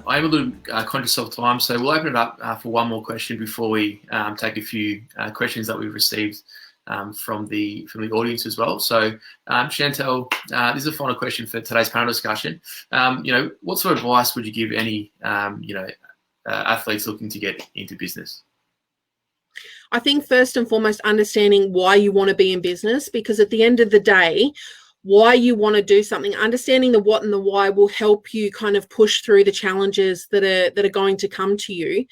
I am a little conscious of time, so we'll open it up for one more question before we take a few questions that we've received from the audience as well. So, Chantel, this is a final question for today's panel discussion. What sort of advice would you give any athletes looking to get into business? I think first and foremost, understanding why you want to be in business, because at the end of the day, why you want to do something, understanding the what and the why will help you kind of push through the challenges that are going to come to you.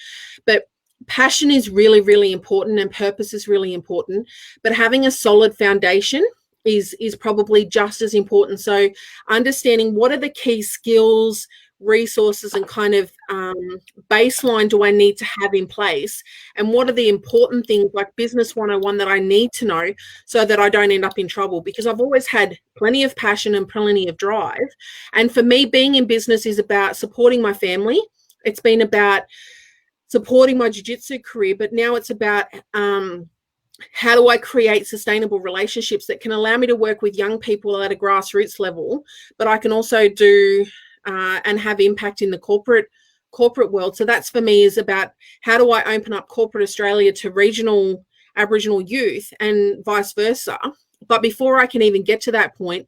But passion is really, really important, and purpose is really important. But having a solid foundation is probably just as important. So understanding what are the key skills, resources, and kind of baseline do I need to have in place, and what are the important things like business 101 that I need to know so that I don't end up in trouble, because I've always had plenty of passion and plenty of drive. And for me, being in business is about supporting my family. It's been about supporting my jiu-jitsu career, but now it's about how do I create sustainable relationships that can allow me to work with young people at a grassroots level, but I can also do and have impact in the corporate world. So that's, for me, is about how do I open up corporate Australia to regional Aboriginal youth and vice versa. But before I can even get to that point,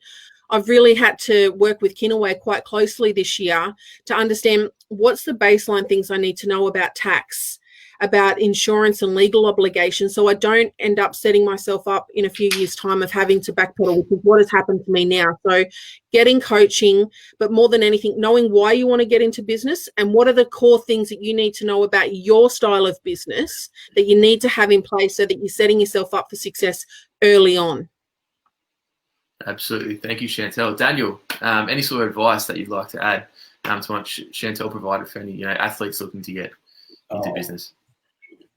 I've really had to work with Kinaway quite closely this year to understand what's the baseline things I need to know about tax, about insurance and legal obligations, so I don't end up setting myself up in a few years' time of having to backpedal, which is what has happened to me now. So getting coaching, but more than anything, knowing why you want to get into business and what are the core things that you need to know about your style of business that you need to have in place so that you're setting yourself up for success early on. Absolutely. Thank you, Chantel. Daniel, any sort of advice that you'd like to add to what Chantel provided for any athletes looking to get into business?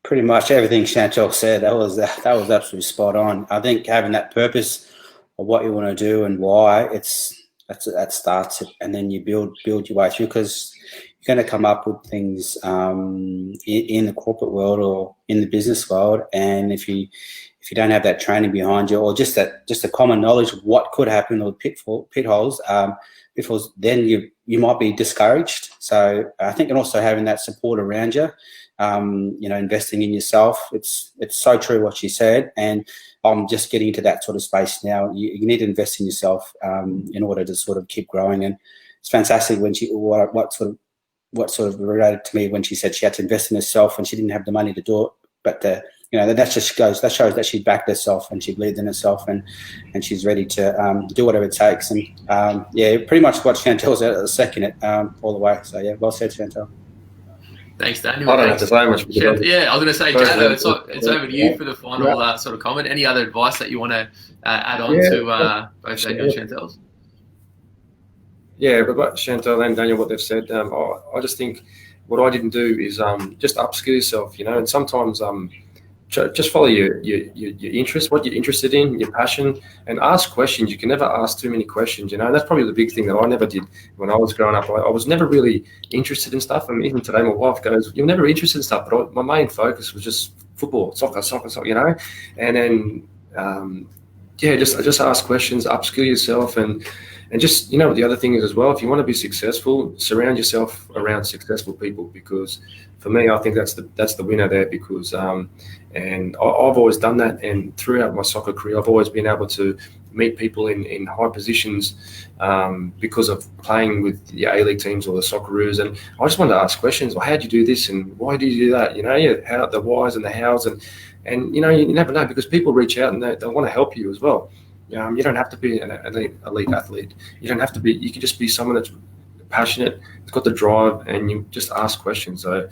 Pretty much everything Chantel said. That was absolutely spot on. I think having that purpose of what you want to do and why, that starts it, and then you build your way through, because you're going to come up with things in the corporate world or in the business world, and if you don't have that training behind you, or just a common knowledge of what could happen, or pitfalls, then you might be discouraged. So I think, and also having that support around you, investing in yourself. It's so true what she said, and I'm just getting into that sort of space now. You need to invest in yourself in order to sort of keep growing. And it's fantastic when what sort of related to me when she said she had to invest in herself and she didn't have the money to do it, but that shows that she backed herself and she believed in herself, and she's ready to do whatever it takes. And pretty much what Chantel said, second it all the way. So yeah, well said, Chantel. Thanks, Daniel. I don't have to say much. Yeah, I was going to say, Jado, it's over to you for the final sort of comment. Any other advice that you want to add on to both Daniel and Chantel's? Yeah, but like Chantel and Daniel, what they've said, I just think what I didn't do is just upskill yourself, and sometimes just follow your interest, what you're interested in, your passion, and ask questions. You can never ask too many questions, and that's probably the big thing that I never did when I was growing up. I was never really interested in stuff, and even today my wife goes, "You're never interested in stuff," but my main focus was just football, soccer, and then just ask questions, upskill yourself, and just the other thing is as well, if you want to be successful, surround yourself around successful people, because for me, I think that's the winner there, because and I've always done that, and throughout my soccer career, I've always been able to meet people in high positions because of playing with the A-League teams or the Socceroos, and I just wanted to ask questions. Well, how do you do this, and why do you do that? How the whys and the hows, and you never know, because people reach out and they want to help you as well. You don't have to be an elite athlete. You don't have to be. You can just be someone that's passionate, it's got the drive, and you just ask questions. So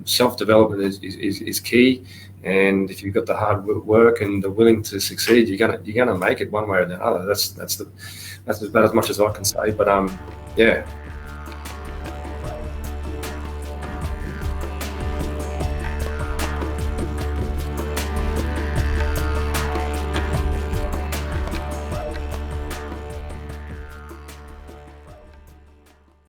self-development is key, and if you've got the hard work and the willing to succeed, you're gonna make it one way or the other. That's about as much as I can say. But